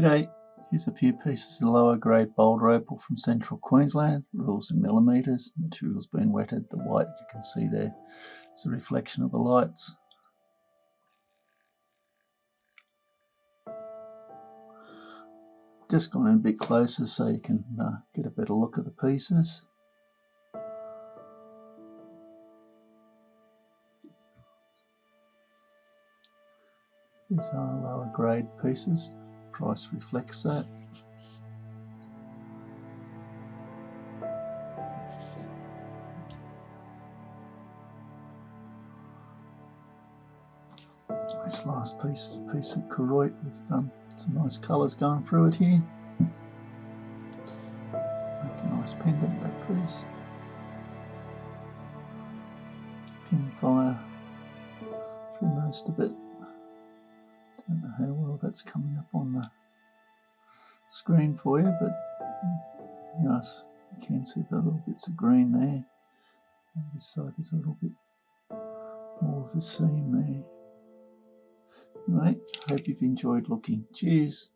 G'day, here's a few pieces of lower grade Boulder Opal from central Queensland, rules in millimetres. Material's been wetted. The white you can see there is a reflection of the lights. Just gone in a bit closer so you can get a better look at the pieces. These are lower grade pieces. Price reflects that. This last piece is a piece of Koroit with some nice colours going through it here. Make a nice pendant, that piece. Pin fire through most of it. Don't know how well that's coming up on the screen for you, but yes, you can see the little bits of green there. And this side there's a little bit more of a seam there. Anyway, hope you've enjoyed looking. Cheers.